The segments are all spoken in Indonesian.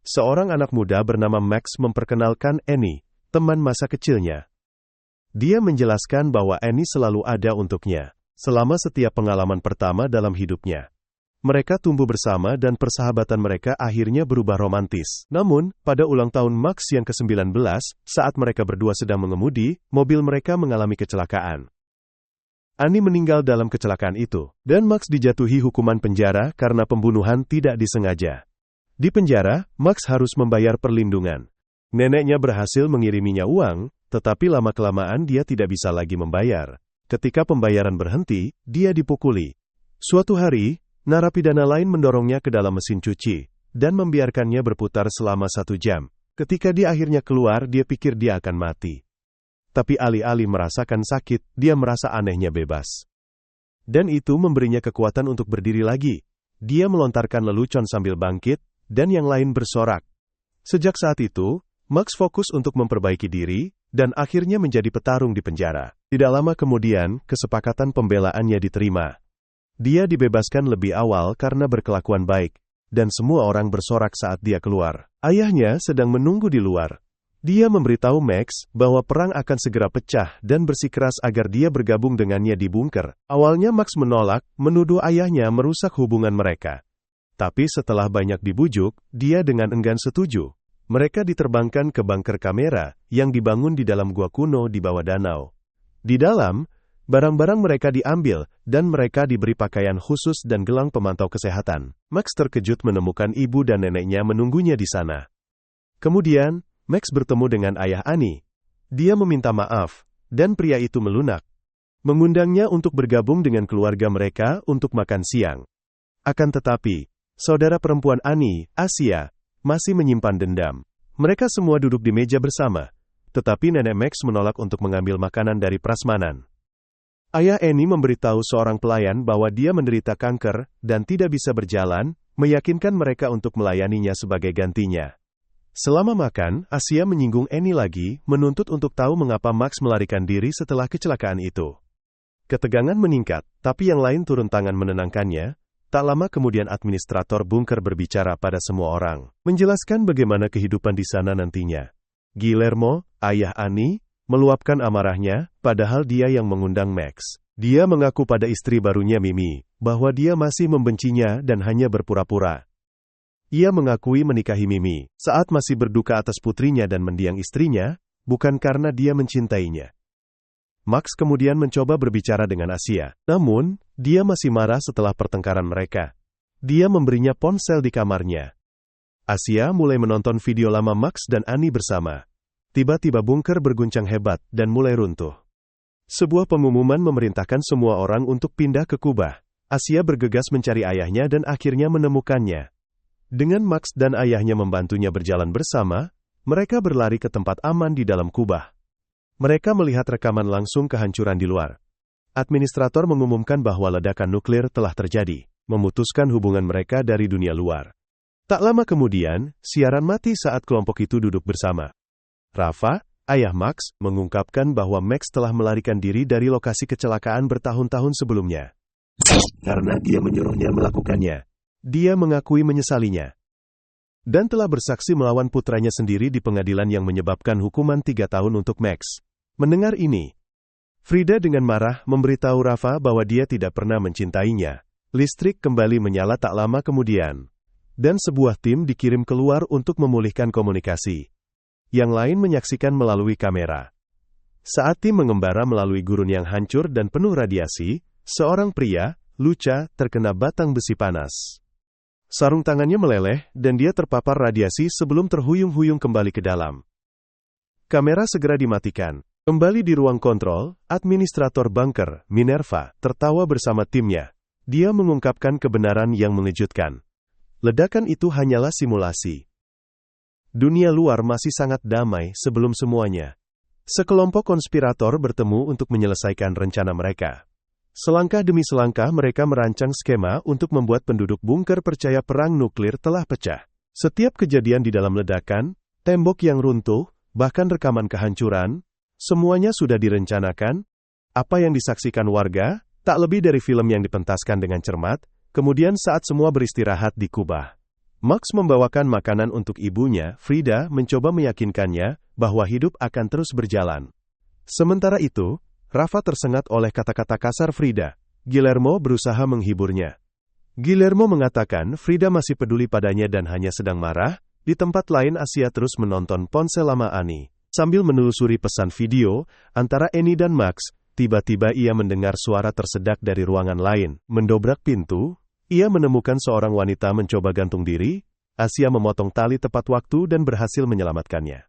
seorang anak muda bernama Max memperkenalkan Annie, teman masa kecilnya. Dia menjelaskan bahwa Annie selalu ada untuknya, selama setiap pengalaman pertama dalam hidupnya. Mereka tumbuh bersama dan persahabatan mereka akhirnya berubah romantis. Namun, pada ulang tahun Max yang ke-19, saat mereka berdua sedang mengemudi, mobil mereka mengalami kecelakaan. Annie meninggal dalam kecelakaan itu, dan Max dijatuhi hukuman penjara karena pembunuhan tidak disengaja. Di penjara, Max harus membayar perlindungan. Neneknya berhasil mengiriminya uang, tetapi lama-kelamaan dia tidak bisa lagi membayar. Ketika pembayaran berhenti, dia dipukuli. Suatu hari, narapidana lain mendorongnya ke dalam mesin cuci, dan membiarkannya berputar selama 1 jam. Ketika dia akhirnya keluar, dia pikir dia akan mati. Tapi alih-alih merasakan sakit, dia merasa anehnya bebas. Dan itu memberinya kekuatan untuk berdiri lagi. Dia melontarkan lelucon sambil bangkit, dan yang lain bersorak. Sejak saat itu, Max fokus untuk memperbaiki diri, dan akhirnya menjadi petarung di penjara. Tidak lama kemudian, kesepakatan pembelaannya diterima. Dia dibebaskan lebih awal karena berkelakuan baik, dan semua orang bersorak saat dia keluar. Ayahnya sedang menunggu di luar. Dia memberitahu Max bahwa perang akan segera pecah dan bersikeras agar dia bergabung dengannya di bunker. Awalnya Max menolak, menuduh ayahnya merusak hubungan mereka. Tapi setelah banyak dibujuk, dia dengan enggan setuju. Mereka diterbangkan ke bunker kamera yang dibangun di dalam gua kuno di bawah danau. Di dalam, barang-barang mereka diambil, dan mereka diberi pakaian khusus dan gelang pemantau kesehatan. Max terkejut menemukan ibu dan neneknya menunggunya di sana. Kemudian, Max bertemu dengan ayah Annie. Dia meminta maaf, dan pria itu melunak. Mengundangnya untuk bergabung dengan keluarga mereka untuk makan siang. Akan tetapi, saudara perempuan Annie, Asia, masih menyimpan dendam. Mereka semua duduk di meja bersama, tetapi nenek Max menolak untuk mengambil makanan dari prasmanan. Ayah Annie memberitahu seorang pelayan bahwa dia menderita kanker dan tidak bisa berjalan, meyakinkan mereka untuk melayaninya sebagai gantinya. Selama makan, Asia menyinggung Annie lagi, menuntut untuk tahu mengapa Max melarikan diri setelah kecelakaan itu. Ketegangan meningkat, tapi yang lain turun tangan menenangkannya. Tak lama kemudian administrator bunker berbicara pada semua orang, menjelaskan bagaimana kehidupan di sana nantinya. Guillermo, ayah Annie, meluapkan amarahnya, padahal dia yang mengundang Max. Dia mengaku pada istri barunya Mimi, bahwa dia masih membencinya dan hanya berpura-pura. Ia mengakui menikahi Mimi, saat masih berduka atas putrinya dan mendiang istrinya, bukan karena dia mencintainya. Max kemudian mencoba berbicara dengan Asia, namun, dia masih marah setelah pertengkaran mereka. Dia memberinya ponsel di kamarnya. Asia mulai menonton video lama Max dan Annie bersama. Tiba-tiba bunker berguncang hebat dan mulai runtuh. Sebuah pengumuman memerintahkan semua orang untuk pindah ke kubah. Asia bergegas mencari ayahnya dan akhirnya menemukannya. Dengan Max dan ayahnya membantunya berjalan bersama, mereka berlari ke tempat aman di dalam kubah. Mereka melihat rekaman langsung kehancuran di luar. Administrator mengumumkan bahwa ledakan nuklir telah terjadi, memutuskan hubungan mereka dari dunia luar. Tak lama kemudian, siaran mati saat kelompok itu duduk bersama. Rafa, ayah Max, mengungkapkan bahwa Max telah melarikan diri dari lokasi kecelakaan bertahun-tahun sebelumnya. Karena dia menyuruhnya melakukannya. Dia mengakui menyesalinya. Dan telah bersaksi melawan putranya sendiri di pengadilan yang menyebabkan hukuman 3 tahun untuk Max. Mendengar ini, Frida dengan marah memberitahu Rafa bahwa dia tidak pernah mencintainya. Listrik kembali menyala tak lama kemudian. Dan sebuah tim dikirim keluar untuk memulihkan komunikasi. Yang lain menyaksikan melalui kamera. Saat tim mengembara melalui gurun yang hancur dan penuh radiasi, seorang pria, Luca, terkena batang besi panas. Sarung tangannya meleleh, dan dia terpapar radiasi sebelum terhuyung-huyung kembali ke dalam. Kamera segera dimatikan. Kembali di ruang kontrol, administrator bunker, Minerva, tertawa bersama timnya. Dia mengungkapkan kebenaran yang mengejutkan. Ledakan itu hanyalah simulasi. Dunia luar masih sangat damai sebelum semuanya. Sekelompok konspirator bertemu untuk menyelesaikan rencana mereka. Selangkah demi selangkah mereka merancang skema untuk membuat penduduk bunker percaya perang nuklir telah pecah. Setiap kejadian di dalam ledakan, tembok yang runtuh, bahkan rekaman kehancuran, semuanya sudah direncanakan. Apa yang disaksikan warga, tak lebih dari film yang dipentaskan dengan cermat, kemudian saat semua beristirahat di kubah. Max membawakan makanan untuk ibunya. Frida mencoba meyakinkannya bahwa hidup akan terus berjalan. Sementara itu, Rafa tersengat oleh kata-kata kasar Frida. Guillermo berusaha menghiburnya. Guillermo mengatakan Frida masih peduli padanya dan hanya sedang marah. Di tempat lain Asia terus menonton ponsel lama Annie. Sambil menelusuri pesan video antara Annie dan Max, tiba-tiba ia mendengar suara tersedak dari ruangan lain. Mendobrak pintu, ia menemukan seorang wanita mencoba gantung diri. Asia memotong tali tepat waktu dan berhasil menyelamatkannya.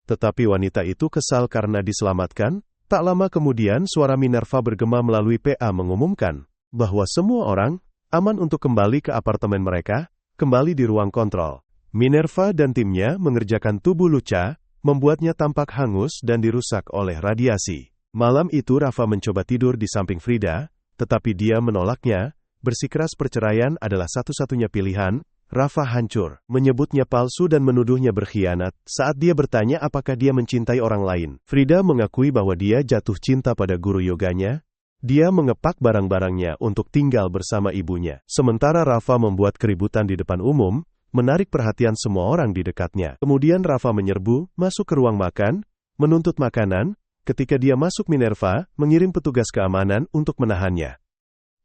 Tetapi wanita itu kesal karena diselamatkan. Tak lama kemudian suara Minerva bergema melalui PA mengumumkan bahwa semua orang aman untuk kembali ke apartemen mereka, kembali di ruang kontrol. Minerva dan timnya mengerjakan tubuh Luca, membuatnya tampak hangus dan dirusak oleh radiasi. Malam itu Rafa mencoba tidur di samping Frida, tetapi dia menolaknya. Bersikeras perceraian adalah satu-satunya pilihan. Rafa hancur, menyebutnya palsu dan menuduhnya berkhianat. Saat dia bertanya apakah dia mencintai orang lain, Frida mengakui bahwa dia jatuh cinta pada guru yoganya. Dia mengepak barang-barangnya untuk tinggal bersama ibunya. Sementara Rafa membuat keributan di depan umum, menarik perhatian semua orang di dekatnya. Kemudian Rafa menyerbu, masuk ke ruang makan, menuntut makanan. Ketika dia masuk, Minerva mengirim petugas keamanan untuk menahannya.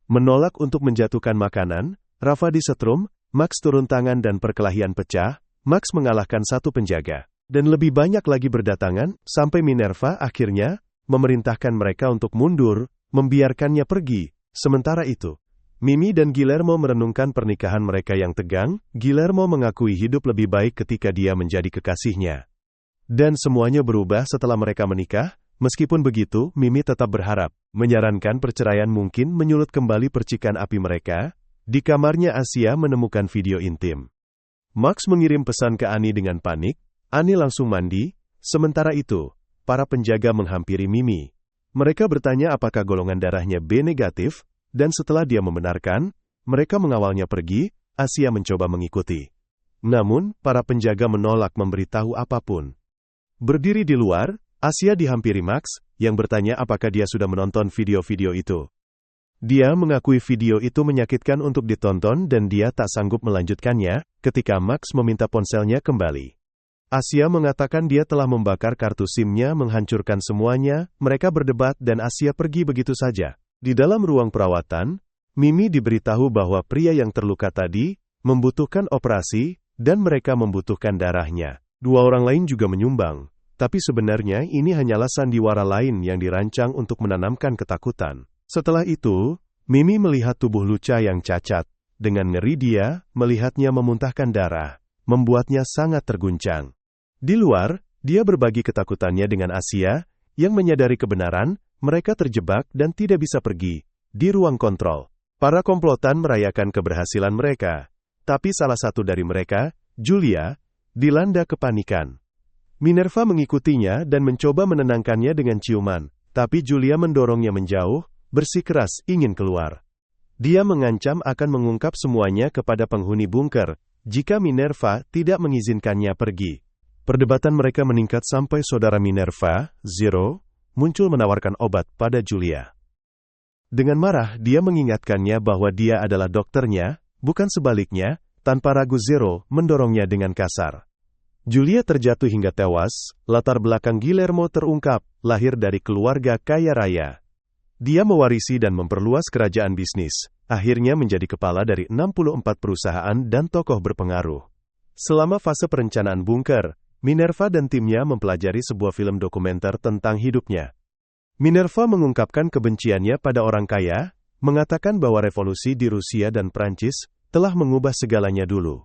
Menolak untuk menjatuhkan makanan, Rafa disetrum. Max turun tangan dan perkelahian pecah. Max mengalahkan satu penjaga. Dan lebih banyak lagi berdatangan, sampai Minerva akhirnya memerintahkan mereka untuk mundur, membiarkannya pergi. Sementara itu, Mimi dan Guillermo merenungkan pernikahan mereka yang tegang. Guillermo mengakui hidup lebih baik ketika dia menjadi kekasihnya. Dan semuanya berubah setelah mereka menikah. Meskipun begitu, Mimi tetap berharap, menyarankan perceraian mungkin menyulut kembali percikan api mereka. Di kamarnya Asia menemukan video intim. Max mengirim pesan ke Annie dengan panik. Annie langsung mandi. Sementara itu, para penjaga menghampiri Mimi. Mereka bertanya apakah golongan darahnya B negatif, dan setelah dia membenarkan, mereka mengawalnya pergi. Asia mencoba mengikuti. Namun, para penjaga menolak memberitahu apapun. Berdiri di luar, Asia dihampiri Max, yang bertanya apakah dia sudah menonton video-video itu. Dia mengakui video itu menyakitkan untuk ditonton dan dia tak sanggup melanjutkannya. Ketika Max meminta ponselnya kembali, Asia mengatakan dia telah membakar kartu SIM-nya, menghancurkan semuanya. Mereka berdebat dan Asia pergi begitu saja. Di dalam ruang perawatan, Mimi diberitahu bahwa pria yang terluka tadi membutuhkan operasi dan mereka membutuhkan darahnya. Dua orang lain juga menyumbang, tapi sebenarnya ini hanyalah sandiwara lain yang dirancang untuk menanamkan ketakutan. Setelah itu, Mimi melihat tubuh Luca yang cacat. Dengan ngeri dia melihatnya memuntahkan darah, membuatnya sangat terguncang. Di luar, dia berbagi ketakutannya dengan Asia, yang menyadari kebenaran, mereka terjebak dan tidak bisa pergi. Di ruang kontrol, para komplotan merayakan keberhasilan mereka. Tapi salah satu dari mereka, Julia, dilanda kepanikan. Minerva mengikutinya dan mencoba menenangkannya dengan ciuman. Tapi Julia mendorongnya menjauh, bersikeras ingin keluar. Dia mengancam akan mengungkap semuanya kepada penghuni bunker, jika Minerva tidak mengizinkannya pergi. Perdebatan mereka meningkat sampai saudara Minerva, Zero, muncul menawarkan obat pada Julia. Dengan marah, dia mengingatkannya bahwa dia adalah dokternya, bukan sebaliknya. Tanpa ragu Zero mendorongnya dengan kasar. Julia terjatuh hingga tewas. Latar belakang Guillermo terungkap, lahir dari keluarga kaya raya. Dia mewarisi dan memperluas kerajaan bisnis, akhirnya menjadi kepala dari 64 perusahaan dan tokoh berpengaruh. Selama fase perencanaan bunker, Minerva dan timnya mempelajari sebuah film dokumenter tentang hidupnya. Minerva mengungkapkan kebenciannya pada orang kaya, mengatakan bahwa revolusi di Rusia dan Prancis telah mengubah segalanya dulu.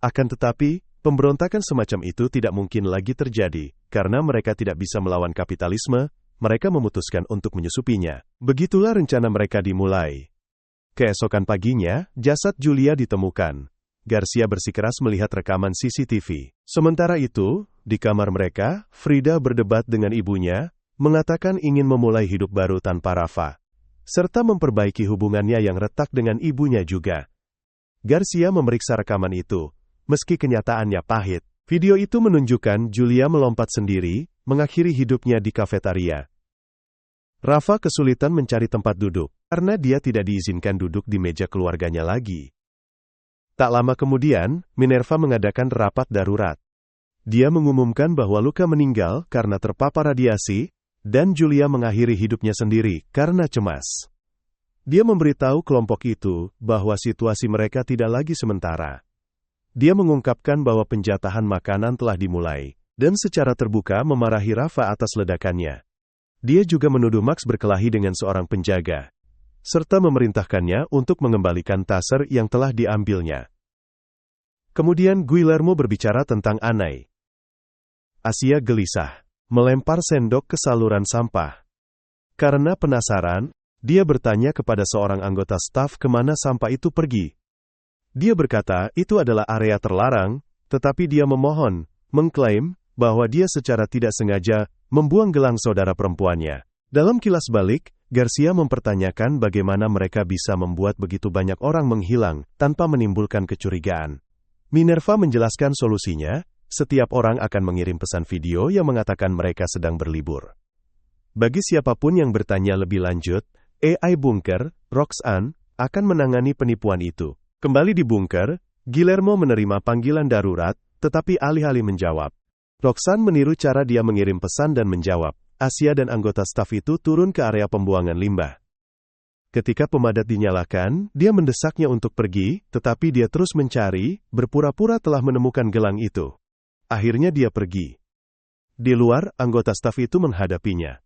Akan tetapi, pemberontakan semacam itu tidak mungkin lagi terjadi, karena mereka tidak bisa melawan kapitalisme. Mereka memutuskan untuk menyusupinya. Begitulah rencana mereka dimulai. Keesokan paginya, jasad Julia ditemukan. Garcia bersikeras melihat rekaman CCTV. Sementara itu, di kamar mereka, Frida berdebat dengan ibunya, mengatakan ingin memulai hidup baru tanpa Rafa, serta memperbaiki hubungannya yang retak dengan ibunya juga. Garcia memeriksa rekaman itu. Meski kenyataannya pahit, video itu menunjukkan Julia melompat sendiri, mengakhiri hidupnya di kafetaria. Rafa kesulitan mencari tempat duduk, karena dia tidak diizinkan duduk di meja keluarganya lagi. Tak lama kemudian, Minerva mengadakan rapat darurat. Dia mengumumkan bahwa Luca meninggal karena terpapar radiasi, dan Julia mengakhiri hidupnya sendiri karena cemas. Dia memberitahu kelompok itu bahwa situasi mereka tidak lagi sementara. Dia mengungkapkan bahwa penjatahan makanan telah dimulai, dan secara terbuka memarahi Rafa atas ledakannya. Dia juga menuduh Max berkelahi dengan seorang penjaga, serta memerintahkannya untuk mengembalikan taser yang telah diambilnya. Kemudian Guillermo berbicara tentang Anai. Asia gelisah, melempar sendok ke saluran sampah. Karena penasaran, dia bertanya kepada seorang anggota staf kemana sampah itu pergi. Dia berkata itu adalah area terlarang, tetapi dia mengklaim bahwa dia secara tidak sengaja membuang gelang saudara perempuannya. Dalam kilas balik, Garcia mempertanyakan bagaimana mereka bisa membuat begitu banyak orang menghilang tanpa menimbulkan kecurigaan. Minerva menjelaskan solusinya, setiap orang akan mengirim pesan video yang mengatakan mereka sedang berlibur. Bagi siapapun yang bertanya lebih lanjut, AI Bunker, Roxanne, akan menangani penipuan itu. Kembali di bunker, Guillermo menerima panggilan darurat, tetapi alih-alih menjawab. Roxanne meniru cara dia mengirim pesan dan menjawab. Asia dan anggota staf itu turun ke area pembuangan limbah. Ketika pemadam dinyalakan, dia mendesaknya untuk pergi, tetapi dia terus mencari, berpura-pura telah menemukan gelang itu. Akhirnya dia pergi. Di luar, anggota staf itu menghadapinya.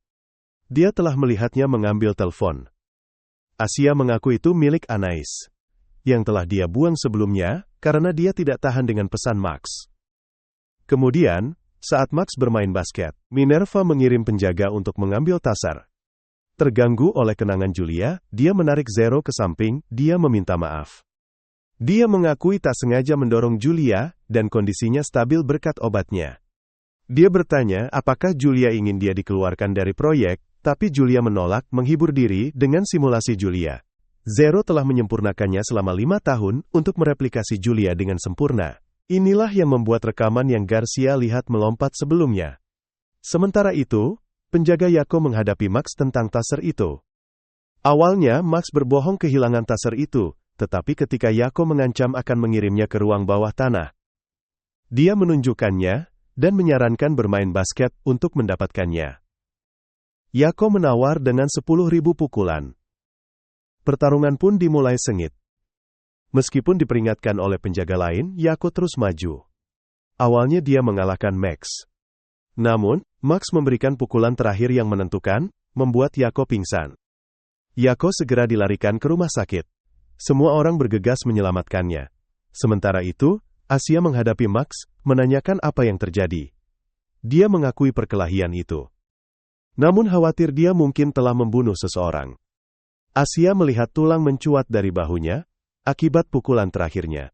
Dia telah melihatnya mengambil telepon. Asia mengaku itu milik Anais, yang telah dia buang sebelumnya, karena dia tidak tahan dengan pesan Max. Kemudian, saat Max bermain basket, Minerva mengirim penjaga untuk mengambil taser. Terganggu oleh kenangan Julia, dia menarik Zero ke samping, dia meminta maaf. Dia mengakui tak sengaja mendorong Julia, dan kondisinya stabil berkat obatnya. Dia bertanya apakah Julia ingin dia dikeluarkan dari proyek, tapi Julia menolak menghibur diri dengan simulasi Julia. Zero telah menyempurnakannya selama 5 tahun untuk mereplikasi Julia dengan sempurna. Inilah yang membuat rekaman yang Garcia lihat melompat sebelumnya. Sementara itu, penjaga Yako menghadapi Max tentang taser itu. Awalnya Max berbohong kehilangan taser itu, tetapi ketika Yako mengancam akan mengirimnya ke ruang bawah tanah, dia menunjukkannya, dan menyarankan bermain basket untuk mendapatkannya. Yako menawar dengan 10.000 pukulan. Pertarungan pun dimulai sengit. Meskipun diperingatkan oleh penjaga lain, Yako terus maju. Awalnya dia mengalahkan Max. Namun, Max memberikan pukulan terakhir yang menentukan, membuat Yako pingsan. Yako segera dilarikan ke rumah sakit. Semua orang bergegas menyelamatkannya. Sementara itu, Asia menghadapi Max, menanyakan apa yang terjadi. Dia mengakui perkelahian itu. Namun khawatir dia mungkin telah membunuh seseorang. Asia melihat tulang mencuat dari bahunya, akibat pukulan terakhirnya.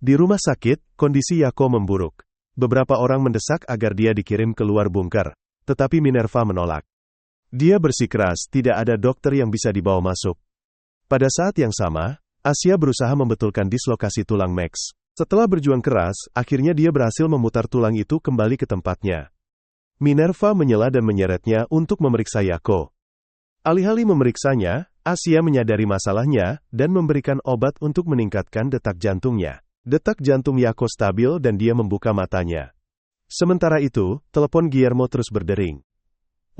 Di rumah sakit, kondisi Yako memburuk. Beberapa orang mendesak agar dia dikirim keluar bunker, tetapi Minerva menolak. Dia bersikeras tidak ada dokter yang bisa dibawa masuk. Pada saat yang sama, Asia berusaha membetulkan dislokasi tulang Max. Setelah berjuang keras, akhirnya dia berhasil memutar tulang itu kembali ke tempatnya. Minerva menyela dan menyeretnya untuk memeriksa Yako. Alih-alih memeriksanya, Asia menyadari masalahnya, dan memberikan obat untuk meningkatkan detak jantungnya. Detak jantung Yako stabil dan dia membuka matanya. Sementara itu, telepon Guillermo terus berdering.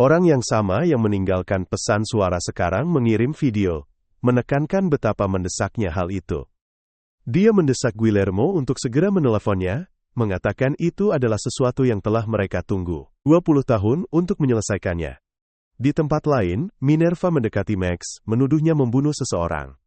Orang yang sama yang meninggalkan pesan suara sekarang mengirim video, menekankan betapa mendesaknya hal itu. Dia mendesak Guillermo untuk segera meneleponnya, mengatakan itu adalah sesuatu yang telah mereka tunggu 20 tahun untuk menyelesaikannya. Di tempat lain, Minerva mendekati Max, menuduhnya membunuh seseorang.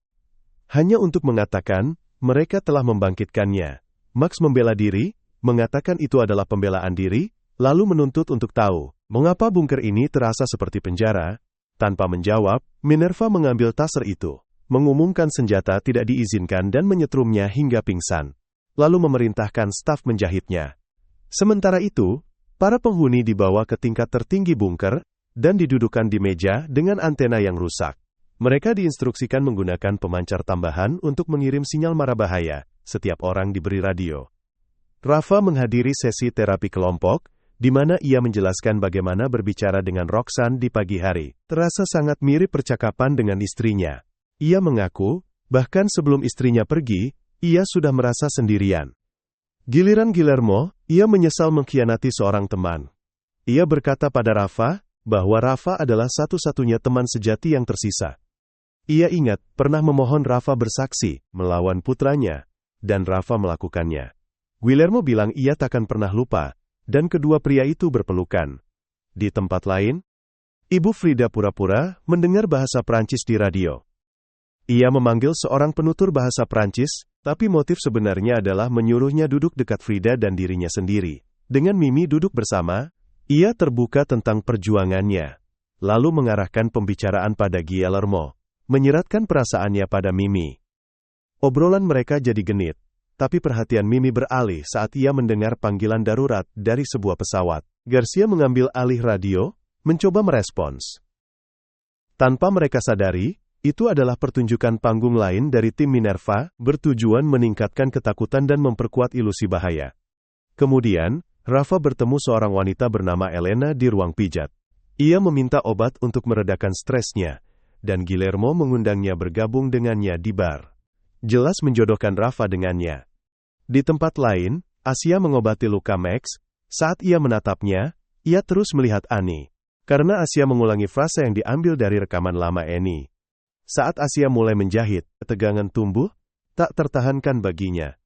Hanya untuk mengatakan, mereka telah membangkitkannya. Max membela diri, mengatakan itu adalah pembelaan diri, lalu menuntut untuk tahu, mengapa bunker ini terasa seperti penjara. Tanpa menjawab, Minerva mengambil taser itu, mengumumkan senjata tidak diizinkan dan menyetrumnya hingga pingsan. Lalu memerintahkan staf menjahitnya. Sementara itu, para penghuni dibawa ke tingkat tertinggi bunker, dan didudukan di meja dengan antena yang rusak. Mereka diinstruksikan menggunakan pemancar tambahan untuk mengirim sinyal mara bahaya. Setiap orang diberi radio. Rafa menghadiri sesi terapi kelompok, di mana ia menjelaskan bagaimana berbicara dengan Roxanne di pagi hari. Terasa sangat mirip percakapan dengan istrinya. Ia mengaku, bahkan sebelum istrinya pergi, Ia sudah merasa sendirian. Giliran Guillermo, ia menyesal mengkhianati seorang teman. Ia berkata pada Rafa, bahwa Rafa adalah satu-satunya teman sejati yang tersisa. Ia ingat, pernah memohon Rafa bersaksi, melawan putranya, dan Rafa melakukannya. Guillermo bilang ia takkan pernah lupa, dan kedua pria itu berpelukan. Di tempat lain, Ibu Frida pura-pura mendengar bahasa Prancis di radio. Ia memanggil seorang penutur bahasa Prancis, tapi motif sebenarnya adalah menyuruhnya duduk dekat Frida dan dirinya sendiri. Dengan Mimi duduk bersama, ia terbuka tentang perjuangannya, lalu mengarahkan pembicaraan pada Guillermo, menyeratkan perasaannya pada Mimi. Obrolan mereka jadi genit, tapi perhatian Mimi beralih saat ia mendengar panggilan darurat dari sebuah pesawat. Garcia mengambil alih radio, mencoba merespons. Tanpa mereka sadari, itu adalah pertunjukan panggung lain dari tim Minerva, bertujuan meningkatkan ketakutan dan memperkuat ilusi bahaya. Kemudian, Rafa bertemu seorang wanita bernama Elena di ruang pijat. Ia meminta obat untuk meredakan stresnya, dan Guillermo mengundangnya bergabung dengannya di bar. Jelas menjodohkan Rafa dengannya. Di tempat lain, Asia mengobati luka Max. Saat ia menatapnya, ia terus melihat Annie. Karena Asia mengulangi frase yang diambil dari rekaman lama Annie. Saat Asia mulai menjahit, ketegangan tumbuh, tak tertahankan baginya.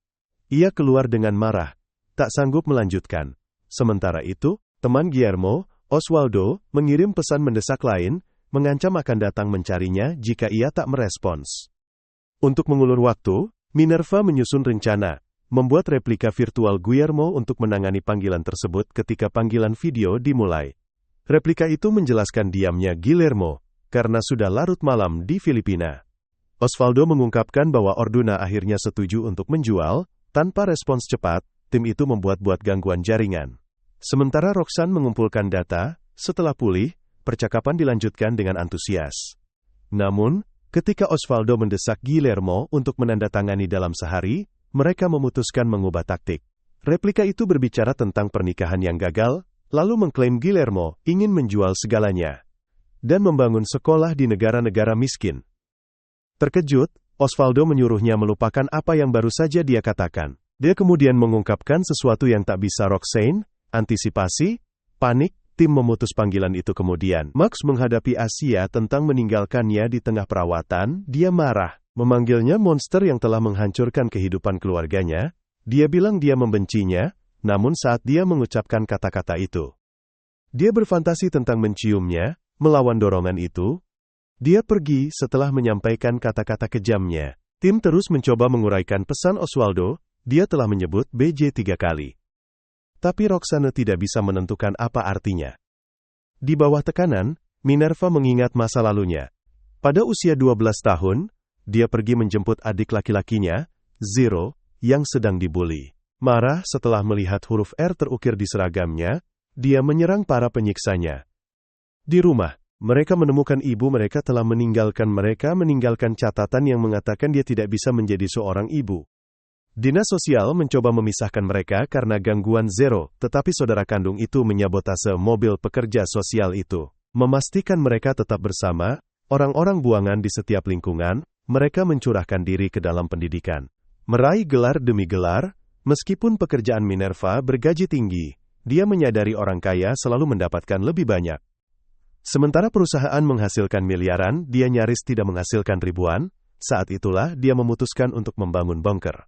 Ia keluar dengan marah, tak sanggup melanjutkan. Sementara itu, teman Guillermo, Osvaldo, mengirim pesan mendesak lain, mengancam akan datang mencarinya jika ia tak merespons. Untuk mengulur waktu, Minerva menyusun rencana, membuat replika virtual Guillermo untuk menangani panggilan tersebut ketika panggilan video dimulai. Replika itu menjelaskan diamnya Guillermo, karena sudah larut malam di Filipina. Osvaldo mengungkapkan bahwa Orduna akhirnya setuju untuk menjual, tanpa respons cepat, tim itu membuat-buat gangguan jaringan. Sementara Roxanne mengumpulkan data, setelah pulih, percakapan dilanjutkan dengan antusias. Namun, ketika Osvaldo mendesak Guillermo untuk menandatangani dalam sehari, mereka memutuskan mengubah taktik. Replika itu berbicara tentang pernikahan yang gagal, lalu mengklaim Guillermo ingin menjual segalanya dan membangun sekolah di negara-negara miskin. Terkejut, Osvaldo menyuruhnya melupakan apa yang baru saja dia katakan. Dia kemudian mengungkapkan sesuatu yang tak bisa Roxanne, antisipasi, panik, tim memutus panggilan itu kemudian. Max menghadapi Asia tentang meninggalkannya di tengah perawatan, dia marah, memanggilnya monster yang telah menghancurkan kehidupan keluarganya. Dia bilang dia membencinya, namun saat dia mengucapkan kata-kata itu, dia berfantasi tentang menciumnya. Melawan dorongan itu, dia pergi setelah menyampaikan kata-kata kejamnya. Tim terus mencoba menguraikan pesan Osvaldo, dia telah menyebut BJ 3 kali. Tapi Roxanne tidak bisa menentukan apa artinya. Di bawah tekanan, Minerva mengingat masa lalunya. Pada usia 12 tahun, dia pergi menjemput adik laki-lakinya, Zero, yang sedang dibuli. Marah setelah melihat huruf R terukir di seragamnya, dia menyerang para penyiksanya. Di rumah, mereka menemukan ibu mereka telah meninggalkan catatan yang mengatakan dia tidak bisa menjadi seorang ibu. Dinas sosial mencoba memisahkan mereka karena gangguan Zero, tetapi saudara kandung itu menyabotase mobil pekerja sosial itu. Memastikan mereka tetap bersama, orang-orang buangan di setiap lingkungan, mereka mencurahkan diri ke dalam pendidikan. Meraih gelar demi gelar, meskipun pekerjaan Minerva bergaji tinggi, dia menyadari orang kaya selalu mendapatkan lebih banyak. Sementara perusahaan menghasilkan miliaran, dia nyaris tidak menghasilkan ribuan. Saat itulah dia memutuskan untuk membangun bunker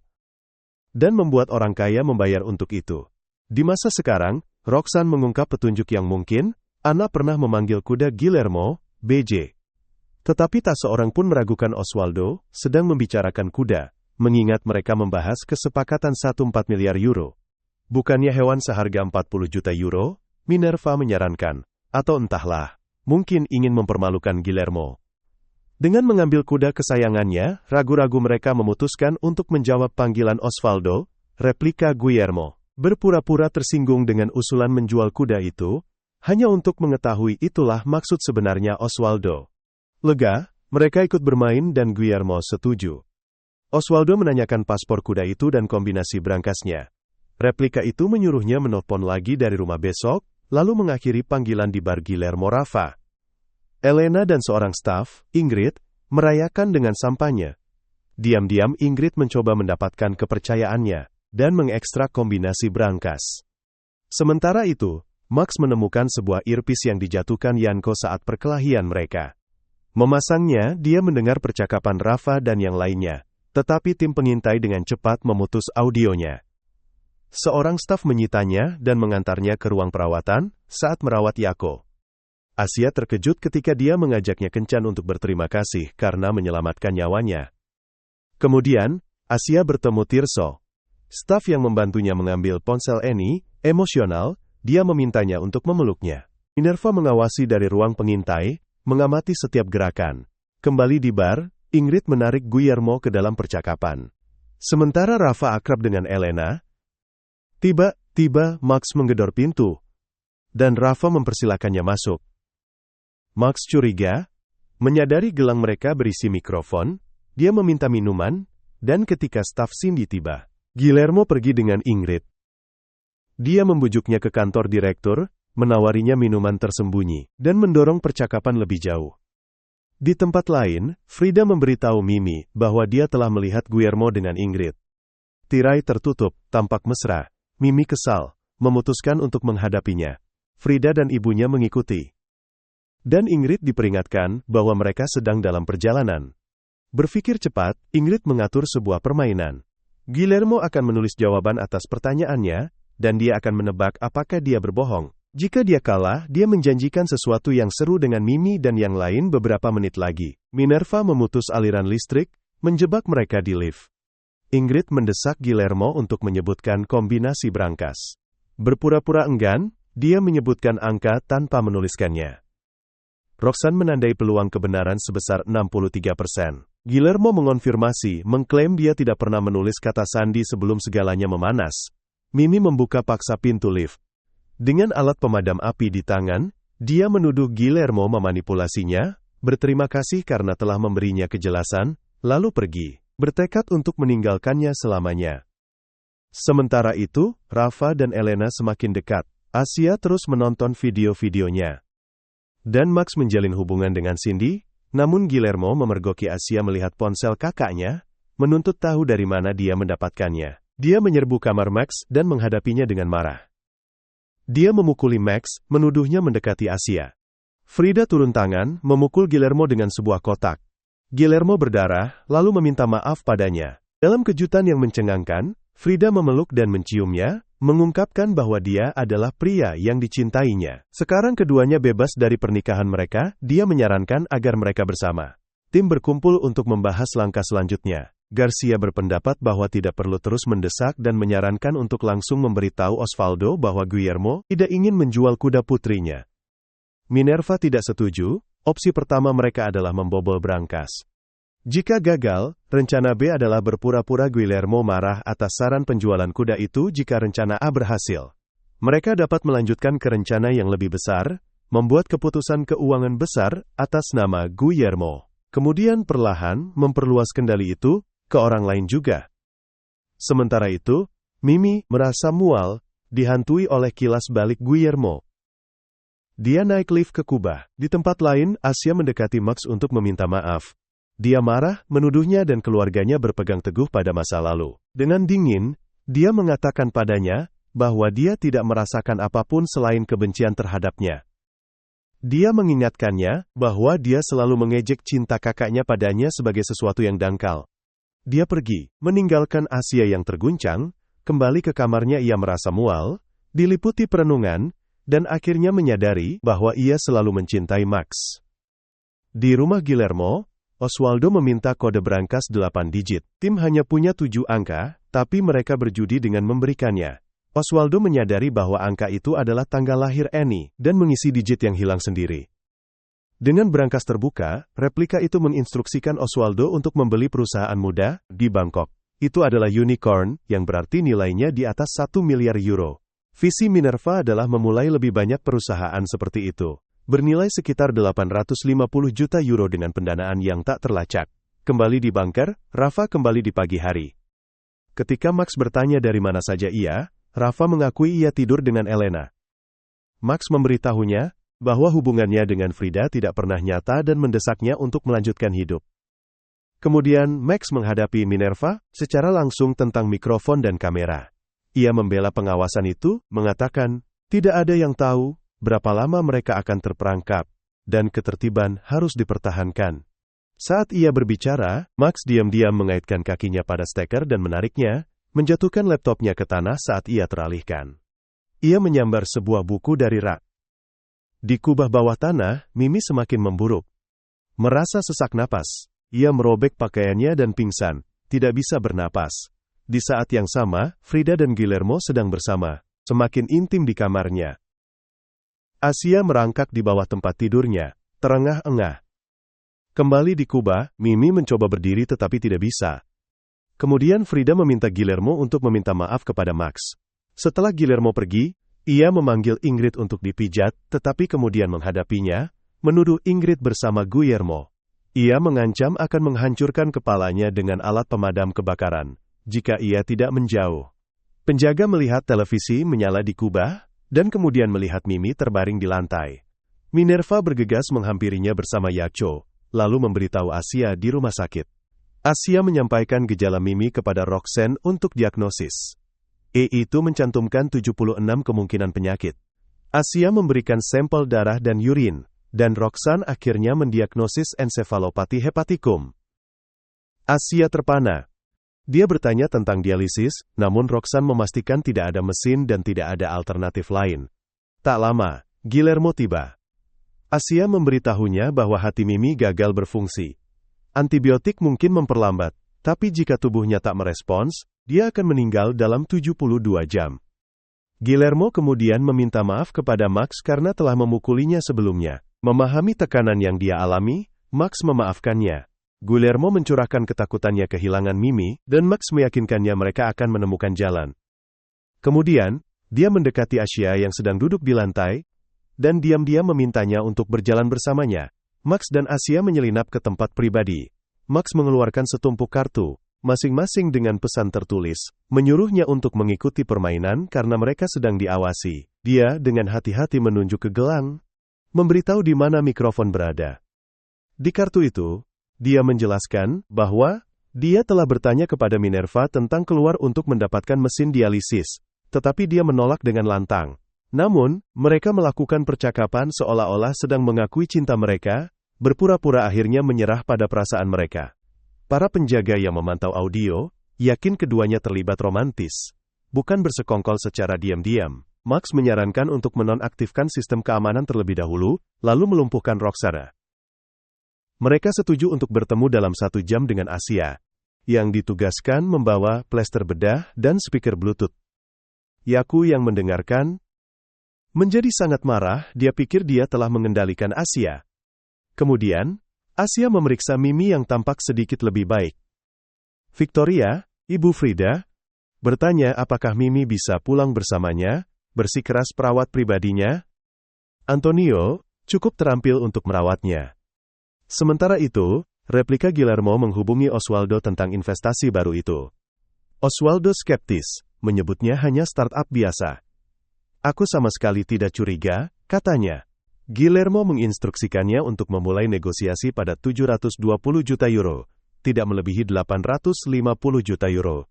dan membuat orang kaya membayar untuk itu. Di masa sekarang, Roxanne mengungkap petunjuk yang mungkin. Anna pernah memanggil kuda Guillermo, BJ. Tetapi tak seorang pun meragukan Osvaldo sedang membicarakan kuda, mengingat mereka membahas kesepakatan 1,4 miliar euro. Bukannya hewan seharga 40 juta euro, Minerva menyarankan, atau entahlah. Mungkin ingin mempermalukan Guillermo. Dengan mengambil kuda kesayangannya, ragu-ragu mereka memutuskan untuk menjawab panggilan Osvaldo, replika Guillermo. Berpura-pura tersinggung dengan usulan menjual kuda itu, hanya untuk mengetahui itulah maksud sebenarnya Osvaldo. Lega, mereka ikut bermain dan Guillermo setuju. Osvaldo menanyakan paspor kuda itu dan kombinasi berangkasnya. Replika itu menyuruhnya menelpon lagi dari rumah besok, lalu mengakhiri panggilan di bar Guillermo Rafa. Elena dan seorang staf, Ingrid, merayakan dengan sampanye. Diam-diam Ingrid mencoba mendapatkan kepercayaannya, dan mengekstrak kombinasi brankas. Sementara itu, Max menemukan sebuah earpiece yang dijatuhkan Yanko saat perkelahian mereka. Memasangnya, dia mendengar percakapan Rafa dan yang lainnya, tetapi tim pengintai dengan cepat memutus audionya. Seorang staf menyitanya dan mengantarnya ke ruang perawatan saat merawat Yako. Asia terkejut ketika dia mengajaknya kencan untuk berterima kasih karena menyelamatkan nyawanya. Kemudian, Asia bertemu Tirso. Staf yang membantunya mengambil ponsel Annie, emosional, dia memintanya untuk memeluknya. Minerva mengawasi dari ruang pengintai, mengamati setiap gerakan. Kembali di bar, Ingrid menarik Guillermo ke dalam percakapan. Sementara Rafa akrab dengan Elena, tiba-tiba Max menggedor pintu, dan Rafa mempersilakannya masuk. Max curiga, menyadari gelang mereka berisi mikrofon, dia meminta minuman, dan ketika staf Cindy tiba, Guillermo pergi dengan Ingrid. Dia membujuknya ke kantor direktur, menawarinya minuman tersembunyi, dan mendorong percakapan lebih jauh. Di tempat lain, Frida memberitahu Mimi bahwa dia telah melihat Guillermo dengan Ingrid. Tirai tertutup, tampak mesra. Mimi kesal, memutuskan untuk menghadapinya. Frida dan ibunya mengikuti. Dan Ingrid diperingatkan bahwa mereka sedang dalam perjalanan. Berpikir cepat, Ingrid mengatur sebuah permainan. Guillermo akan menulis jawaban atas pertanyaannya, dan dia akan menebak apakah dia berbohong. Jika dia kalah, dia menjanjikan sesuatu yang seru dengan Mimi dan yang lain beberapa menit lagi. Minerva memutus aliran listrik, menjebak mereka di lift. Ingrid mendesak Guillermo untuk menyebutkan kombinasi brankas. Berpura-pura enggan, dia menyebutkan angka tanpa menuliskannya. Roxanne menandai peluang kebenaran sebesar 63%. Guillermo mengonfirmasi, mengklaim dia tidak pernah menulis kata sandi sebelum segalanya memanas. Mimi membuka paksa pintu lift. Dengan alat pemadam api di tangan, dia menuduh Guillermo memanipulasinya, berterima kasih karena telah memberinya kejelasan, lalu pergi, bertekad untuk meninggalkannya selamanya. Sementara itu, Rafa dan Elena semakin dekat. Asia terus menonton video-videonya. Dan Max menjalin hubungan dengan Cindy, namun Guillermo memergoki Asia melihat ponsel kakaknya, menuntut tahu dari mana dia mendapatkannya. Dia menyerbu kamar Max dan menghadapinya dengan marah. Dia memukuli Max, menuduhnya mendekati Asia. Frida turun tangan, memukul Guillermo dengan sebuah kotak. Guillermo berdarah, lalu meminta maaf padanya. Dalam kejutan yang mencengangkan, Frida memeluk dan menciumnya, mengungkapkan bahwa dia adalah pria yang dicintainya. Sekarang keduanya bebas dari pernikahan mereka, dia menyarankan agar mereka bersama. Tim berkumpul untuk membahas langkah selanjutnya. Garcia berpendapat bahwa tidak perlu terus mendesak dan menyarankan untuk langsung memberitahu Osvaldo bahwa Guillermo tidak ingin menjual kuda putrinya. Minerva tidak setuju, opsi pertama mereka adalah membobol brankas. Jika gagal, rencana B adalah berpura-pura Guillermo marah atas saran penjualan kuda itu jika rencana A berhasil. Mereka dapat melanjutkan ke rencana yang lebih besar, membuat keputusan keuangan besar atas nama Guillermo. Kemudian perlahan memperluas kendali itu ke orang lain juga. Sementara itu, Mimi merasa mual, dihantui oleh kilas balik Guillermo. Dia naik lift ke kubah. Di tempat lain, Asia mendekati Max untuk meminta maaf. Dia marah, menuduhnya dan keluarganya berpegang teguh pada masa lalu. Dengan dingin, dia mengatakan padanya bahwa dia tidak merasakan apapun selain kebencian terhadapnya. Dia mengingatkannya bahwa dia selalu mengejek cinta kakaknya padanya sebagai sesuatu yang dangkal. Dia pergi, meninggalkan Asia yang terguncang, kembali ke kamarnya. Ia merasa mual, diliputi perenungan, dan akhirnya menyadari bahwa ia selalu mencintai Max. Di rumah Guillermo, Osvaldo meminta kode brankas 8 digit. Tim hanya punya 7 angka, tapi mereka berjudi dengan memberikannya. Osvaldo menyadari bahwa angka itu adalah tanggal lahir Annie, dan mengisi digit yang hilang sendiri. Dengan brankas terbuka, replika itu menginstruksikan Osvaldo untuk membeli perusahaan muda di Bangkok. Itu adalah unicorn, yang berarti nilainya di atas 1 miliar euro. Visi Minerva adalah memulai lebih banyak perusahaan seperti itu, bernilai sekitar 850 juta euro dengan pendanaan yang tak terlacak. Kembali di bunker, Rafa kembali di pagi hari. Ketika Max bertanya dari mana saja ia, Rafa mengakui ia tidur dengan Elena. Max memberitahunya bahwa hubungannya dengan Frida tidak pernah nyata dan mendesaknya untuk melanjutkan hidup. Kemudian Max menghadapi Minerva secara langsung tentang mikrofon dan kamera. Ia membela pengawasan itu, mengatakan, tidak ada yang tahu berapa lama mereka akan terperangkap, dan ketertiban harus dipertahankan. Saat ia berbicara, Max diam-diam mengaitkan kakinya pada steker dan menariknya, menjatuhkan laptopnya ke tanah saat ia teralihkan. Ia menyambar sebuah buku dari rak. Di kubah bawah tanah, Mimi semakin memburuk. Merasa sesak napas, ia merobek pakaiannya dan pingsan, tidak bisa bernapas. Di saat yang sama, Frida dan Guillermo sedang bersama, semakin intim di kamarnya. Asia merangkak di bawah tempat tidurnya, terengah-engah. Kembali di kubah, Mimi mencoba berdiri tetapi tidak bisa. Kemudian Frida meminta Guillermo untuk meminta maaf kepada Max. Setelah Guillermo pergi, ia memanggil Ingrid untuk dipijat, tetapi kemudian menghadapinya, menuduh Ingrid bersama Guillermo. Ia mengancam akan menghancurkan kepalanya dengan alat pemadam kebakaran, jika ia tidak menjauh. Penjaga melihat televisi menyala di kubah, dan kemudian melihat Mimi terbaring di lantai. Minerva bergegas menghampirinya bersama Yacho, lalu memberitahu Asia di rumah sakit. Asia menyampaikan gejala Mimi kepada Roxanne untuk diagnosis. Itu mencantumkan 76 kemungkinan penyakit. Asia memberikan sampel darah dan urin, dan Roxanne akhirnya mendiagnosis ensefalopati hepatikum. Asia terpana. Dia bertanya tentang dialisis, namun Roxanne memastikan tidak ada mesin dan tidak ada alternatif lain. Tak lama, Guillermo tiba. Asia memberitahunya bahwa hati Mimi gagal berfungsi. Antibiotik mungkin memperlambat, tapi jika tubuhnya tak merespons, dia akan meninggal dalam 72 jam. Guillermo kemudian meminta maaf kepada Max karena telah memukulinya sebelumnya. Memahami tekanan yang dia alami, Max memaafkannya. Guillermo mencurahkan ketakutannya kehilangan Mimi, dan Max meyakinkannya mereka akan menemukan jalan. Kemudian, dia mendekati Asia yang sedang duduk di lantai, dan diam-diam memintanya untuk berjalan bersamanya. Max dan Asia menyelinap ke tempat pribadi. Max mengeluarkan setumpuk kartu, masing-masing dengan pesan tertulis, menyuruhnya untuk mengikuti permainan karena mereka sedang diawasi. Dia dengan hati-hati menunjuk ke gelang, memberitahu di mana mikrofon berada. Di kartu itu, dia menjelaskan bahwa dia telah bertanya kepada Minerva tentang keluar untuk mendapatkan mesin dialisis, tetapi dia menolak dengan lantang. Namun, mereka melakukan percakapan seolah-olah sedang mengakui cinta mereka, berpura-pura akhirnya menyerah pada perasaan mereka. Para penjaga yang memantau audio, yakin keduanya terlibat romantis. Bukan bersekongkol secara diam-diam, Max menyarankan untuk menonaktifkan sistem keamanan terlebih dahulu, lalu melumpuhkan Roxana. Mereka setuju untuk bertemu dalam 1 jam dengan Asia, yang ditugaskan membawa plester bedah dan speaker Bluetooth. Yaku yang mendengarkan, menjadi sangat marah, dia pikir dia telah mengendalikan Asia. Kemudian, Asia memeriksa Mimi yang tampak sedikit lebih baik. Victoria, Ibu Frida, bertanya apakah Mimi bisa pulang bersamanya, bersikeras perawat pribadinya. Antonio, cukup terampil untuk merawatnya. Sementara itu, replika Guillermo menghubungi Oswaldo tentang investasi baru itu. Oswaldo skeptis, menyebutnya hanya startup biasa. Aku sama sekali tidak curiga, katanya. Guillermo menginstruksikannya untuk memulai negosiasi pada 720 juta euro, tidak melebihi 850 juta euro.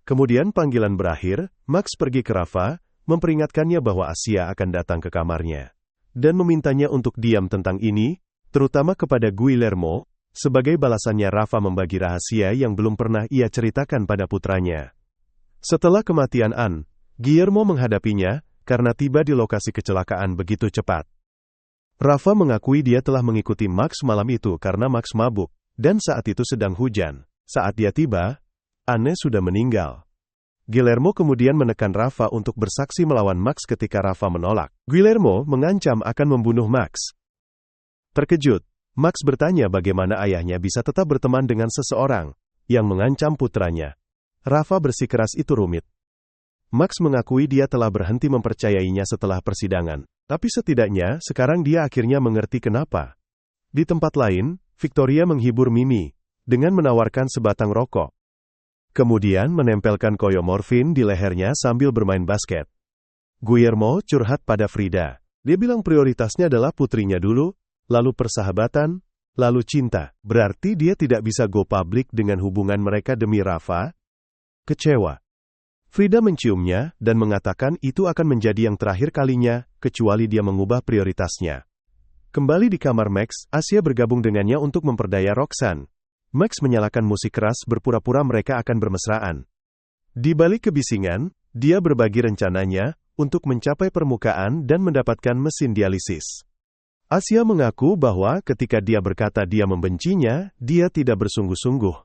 Kemudian panggilan berakhir, Max pergi ke Rafa, memperingatkannya bahwa Asia akan datang ke kamarnya, dan memintanya untuk diam tentang ini, terutama kepada Guillermo, sebagai balasannya Rafa membagi rahasia yang belum pernah ia ceritakan pada putranya. Setelah kematian Anne, Guillermo menghadapinya, karena tiba di lokasi kecelakaan begitu cepat. Rafa mengakui dia telah mengikuti Max malam itu karena Max mabuk, dan saat itu sedang hujan. Saat dia tiba, Anne sudah meninggal. Guillermo kemudian menekan Rafa untuk bersaksi melawan Max ketika Rafa menolak. Guillermo mengancam akan membunuh Max. Terkejut, Max bertanya bagaimana ayahnya bisa tetap berteman dengan seseorang yang mengancam putranya. Rafa bersikeras itu rumit. Max mengakui dia telah berhenti mempercayainya setelah persidangan, tapi setidaknya sekarang dia akhirnya mengerti kenapa. Di tempat lain, Victoria menghibur Mimi dengan menawarkan sebatang rokok. Kemudian menempelkan koyo morfin di lehernya sambil bermain basket. Guillermo curhat pada Frida. Dia bilang prioritasnya adalah putrinya dulu, lalu persahabatan, Lalu cinta, berarti dia tidak bisa go public dengan hubungan mereka demi Rafa? Kecewa. Frida menciumnya dan mengatakan itu akan menjadi yang terakhir kalinya, kecuali dia mengubah prioritasnya. Kembali di kamar Max, Asia bergabung dengannya untuk memperdaya Roxanne. Max menyalakan musik keras berpura-pura mereka akan bermesraan. Di balik kebisingan, dia berbagi rencananya untuk mencapai permukaan dan mendapatkan mesin dialisis. Asia mengaku bahwa ketika dia berkata dia membencinya, dia tidak bersungguh-sungguh.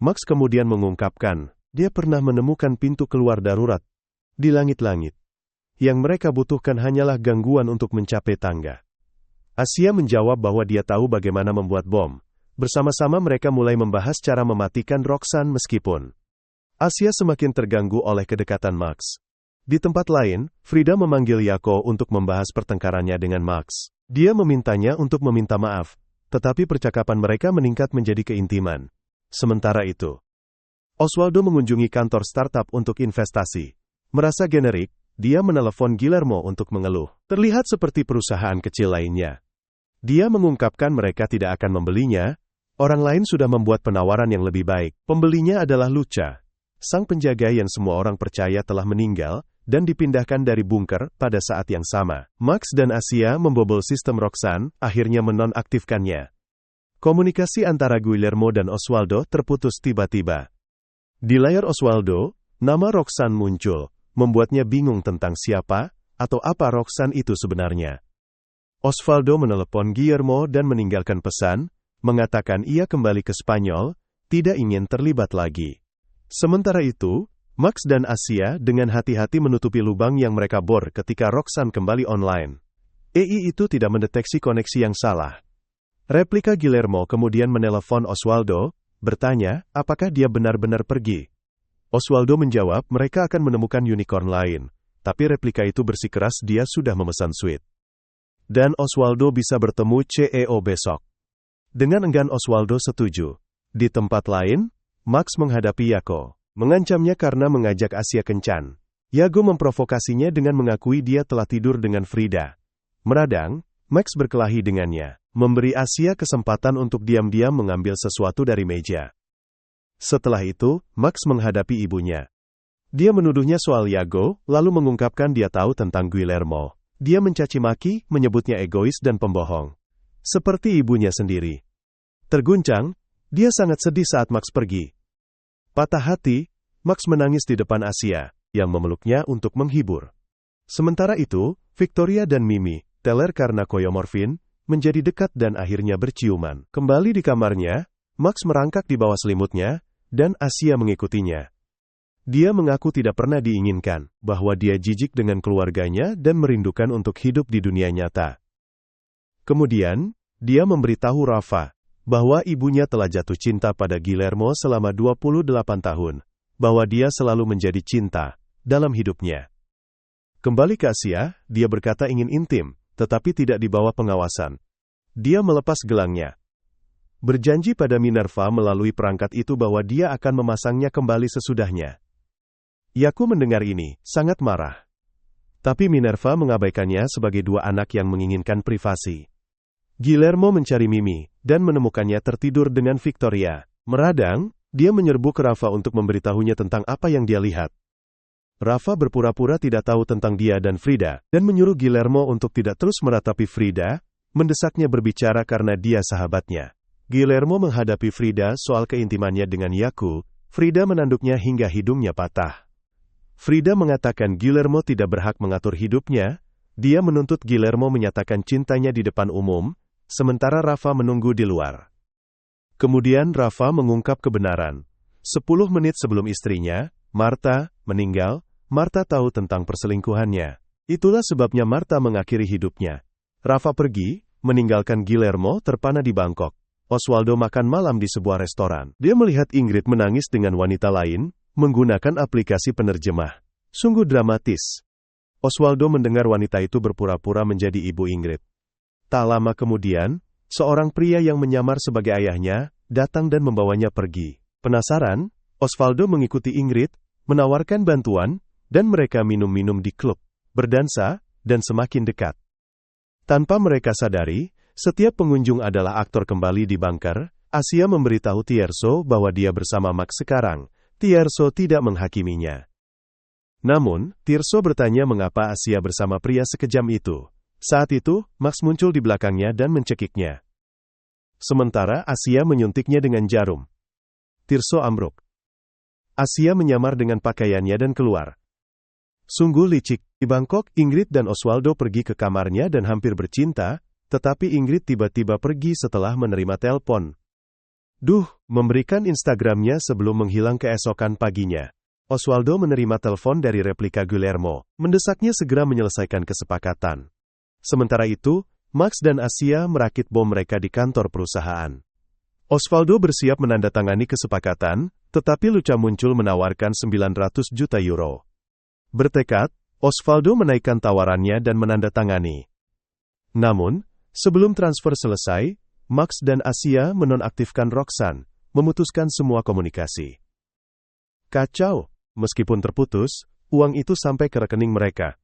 Max kemudian mengungkapkan, dia pernah menemukan pintu keluar darurat di langit-langit. Yang mereka butuhkan hanyalah gangguan untuk mencapai tangga. Asia menjawab bahwa dia tahu bagaimana membuat bom. Bersama-sama mereka mulai membahas cara mematikan Roxanne meskipun Asia semakin terganggu oleh kedekatan Max. Di tempat lain, Frida memanggil Yako untuk membahas pertengkarannya dengan Max. Dia memintanya untuk meminta maaf, tetapi percakapan mereka meningkat menjadi keintiman. Sementara itu, Oswaldo mengunjungi kantor startup untuk investasi. Merasa generik, dia menelepon Guillermo untuk mengeluh. Terlihat seperti perusahaan kecil lainnya. Dia mengungkapkan mereka tidak akan membelinya, orang lain sudah membuat penawaran yang lebih baik. Pembelinya adalah Lucha, sang penjaga yang semua orang percaya telah meninggal, dan dipindahkan dari bunker pada saat yang sama. Max dan Asia membobol sistem Roxanne, akhirnya menonaktifkannya. Komunikasi antara Guillermo dan Oswaldo terputus tiba-tiba. Di layar Oswaldo, nama Roxanne muncul, membuatnya bingung tentang siapa, atau apa Roxanne itu sebenarnya. Osvaldo menelepon Guillermo dan meninggalkan pesan, mengatakan ia kembali ke Spanyol, tidak ingin terlibat lagi. Sementara itu, Max dan Asia dengan hati-hati menutupi lubang yang mereka bor ketika Roxanne kembali online. AI itu tidak mendeteksi koneksi yang salah. Replika Guillermo kemudian menelepon Oswaldo, bertanya, apakah dia benar-benar pergi. Oswaldo menjawab mereka akan menemukan unicorn lain, tapi replika itu bersikeras dia sudah memesan suite. Dan Oswaldo bisa bertemu CEO besok. Dengan enggan Oswaldo setuju. Di tempat lain, Max menghadapi Yako, mengancamnya karena mengajak Asia kencan. Yago memprovokasinya dengan mengakui dia telah tidur dengan Frida. Meradang, Max berkelahi dengannya, memberi Asia kesempatan untuk diam-diam mengambil sesuatu dari meja. Setelah itu, Max menghadapi ibunya. Dia menuduhnya soal Yago, lalu mengungkapkan dia tahu tentang Guillermo. Dia mencaci maki, menyebutnya egois dan pembohong. Seperti ibunya sendiri. Terguncang, dia sangat sedih saat Max pergi. Patah hati, Max menangis di depan Asia, yang memeluknya untuk menghibur. Sementara itu, Victoria dan Mimi, teler karena koyomorfin, menjadi dekat dan akhirnya berciuman. Kembali di kamarnya, Max merangkak di bawah selimutnya, dan Asia mengikutinya. Dia mengaku tidak pernah diinginkan, bahwa dia jijik dengan keluarganya dan merindukan untuk hidup di dunia nyata. Kemudian, dia memberitahu Rafa, bahwa ibunya telah jatuh cinta pada Guillermo selama 28 tahun, bahwa dia selalu menjadi cinta dalam hidupnya. Kembali ke Asia, dia berkata ingin intim, tetapi tidak di bawah pengawasan. Dia melepas gelangnya. Berjanji pada Minerva melalui perangkat itu bahwa dia akan memasangnya kembali sesudahnya. Yaku mendengar ini, sangat marah. Tapi Minerva mengabaikannya sebagai dua anak yang menginginkan privasi. Guillermo mencari Mimi, dan menemukannya tertidur dengan Victoria. Meradang, dia menyerbu ke Rafa untuk memberitahunya tentang apa yang dia lihat. Rafa berpura-pura tidak tahu tentang dia dan Frida, dan menyuruh Guillermo untuk tidak terus meratapi Frida, mendesaknya berbicara karena dia sahabatnya. Guillermo menghadapi Frida soal keintimannya dengan Yaku, Frida menanduknya hingga hidungnya patah. Frida mengatakan Guillermo tidak berhak mengatur hidupnya, dia menuntut Guillermo menyatakan cintanya di depan umum, sementara Rafa menunggu di luar. Kemudian Rafa mengungkap kebenaran. 10 menit sebelum istrinya, Marta, meninggal, Marta tahu tentang perselingkuhannya. Itulah sebabnya Marta mengakhiri hidupnya. Rafa pergi, meninggalkan Guillermo terpana di Bangkok. Oswaldo makan malam di sebuah restoran. Dia melihat Ingrid menangis dengan wanita lain, menggunakan aplikasi penerjemah. Sungguh dramatis. Oswaldo mendengar wanita itu berpura-pura menjadi ibu Ingrid. Tak lama kemudian, seorang pria yang menyamar sebagai ayahnya, datang dan membawanya pergi. Penasaran, Osvaldo mengikuti Ingrid, menawarkan bantuan, dan mereka minum-minum di klub, berdansa, dan semakin dekat. Tanpa mereka sadari, Setiap pengunjung adalah aktor kembali di bunker. Asia memberitahu Tierso bahwa dia bersama Max sekarang. Tierso tidak menghakiminya. Namun, Tierso bertanya mengapa Asia bersama pria sekejam itu. Saat itu, Max muncul di belakangnya dan mencekiknya. Sementara Asia menyuntiknya dengan jarum. Tierso ambruk. Asia menyamar dengan pakaiannya dan keluar. Sungguh licik. Di Bangkok, Ingrid dan Osvaldo pergi ke kamarnya dan hampir bercinta, tetapi Ingrid tiba-tiba pergi setelah menerima telepon. Memberikan Instagramnya sebelum menghilang keesokan paginya. Osvaldo menerima telepon dari replika Guillermo, mendesaknya segera menyelesaikan kesepakatan. Sementara itu, Max dan Asia merakit bom mereka di kantor perusahaan. Osvaldo bersiap menandatangani kesepakatan, tetapi Luca muncul menawarkan 900 juta euro. Bertekad, Osvaldo menaikkan tawarannya dan menandatangani. Namun, sebelum transfer selesai, Max dan Asia menonaktifkan Roxanne, memutuskan semua komunikasi. Kacau, meskipun terputus, uang itu sampai ke rekening mereka.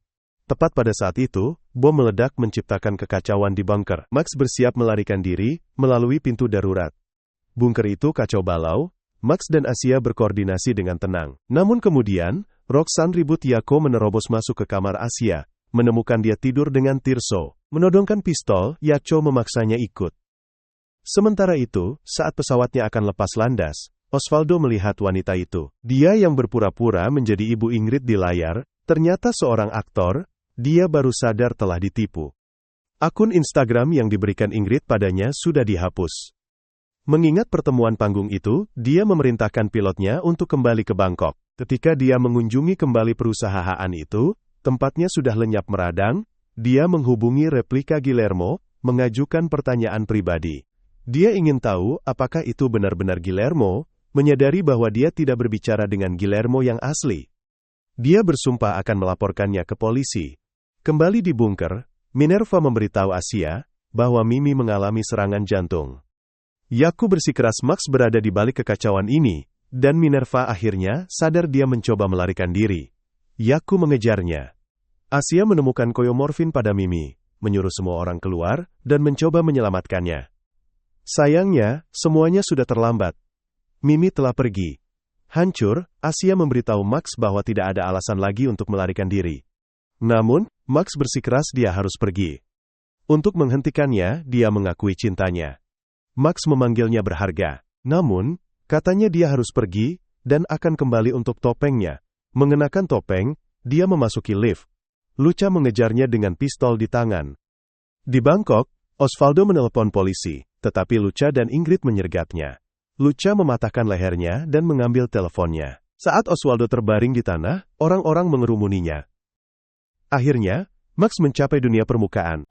Tepat pada saat itu, bom meledak menciptakan kekacauan di bunker. Max bersiap melarikan diri, melalui pintu darurat. Bunker itu kacau balau, Max dan Asia berkoordinasi dengan tenang. Namun kemudian, Roxanne ribut Yako menerobos masuk ke kamar Asia, menemukan dia tidur dengan Tierso. Menodongkan pistol, Yako memaksanya ikut. Sementara itu, saat pesawatnya akan lepas landas, Osvaldo melihat wanita itu. Dia yang berpura-pura menjadi ibu Ingrid di layar, ternyata seorang aktor. Dia baru sadar telah ditipu. Akun Instagram yang diberikan Ingrid padanya sudah dihapus. Mengingat pertemuan panggung itu, dia memerintahkan pilotnya untuk kembali ke Bangkok. Ketika dia mengunjungi kembali perusahaan itu, tempatnya sudah lenyap meradang. Dia menghubungi replika Guillermo, mengajukan pertanyaan pribadi. Dia ingin tahu apakah itu benar-benar Guillermo, menyadari bahwa dia tidak berbicara dengan Guillermo yang asli. Dia bersumpah akan melaporkannya ke polisi. Kembali di bunker, Minerva memberitahu Asia bahwa Mimi mengalami serangan jantung. Yaku bersikeras Max berada di balik kekacauan ini, dan Minerva akhirnya sadar dia mencoba melarikan diri. Yaku mengejarnya. Asia menemukan koyo morfin pada Mimi, menyuruh semua orang keluar, dan mencoba menyelamatkannya. Sayangnya, semuanya sudah terlambat. Mimi telah pergi. Hancur, Asia memberitahu Max bahwa tidak ada alasan lagi untuk melarikan diri. Namun, Max bersikeras dia harus pergi. Untuk menghentikannya, dia mengakui cintanya. Max memanggilnya berharga. Namun, katanya dia harus pergi, dan akan kembali untuk topengnya. Mengenakan topeng, dia memasuki lift. Luca mengejarnya dengan pistol di tangan. Di Bangkok, Osvaldo menelpon polisi, tetapi Luca dan Ingrid menyergapnya. Luca mematahkan lehernya dan mengambil teleponnya. Saat Osvaldo terbaring di tanah, orang-orang mengerumuninya. Akhirnya, Max mencapai dunia permukaan.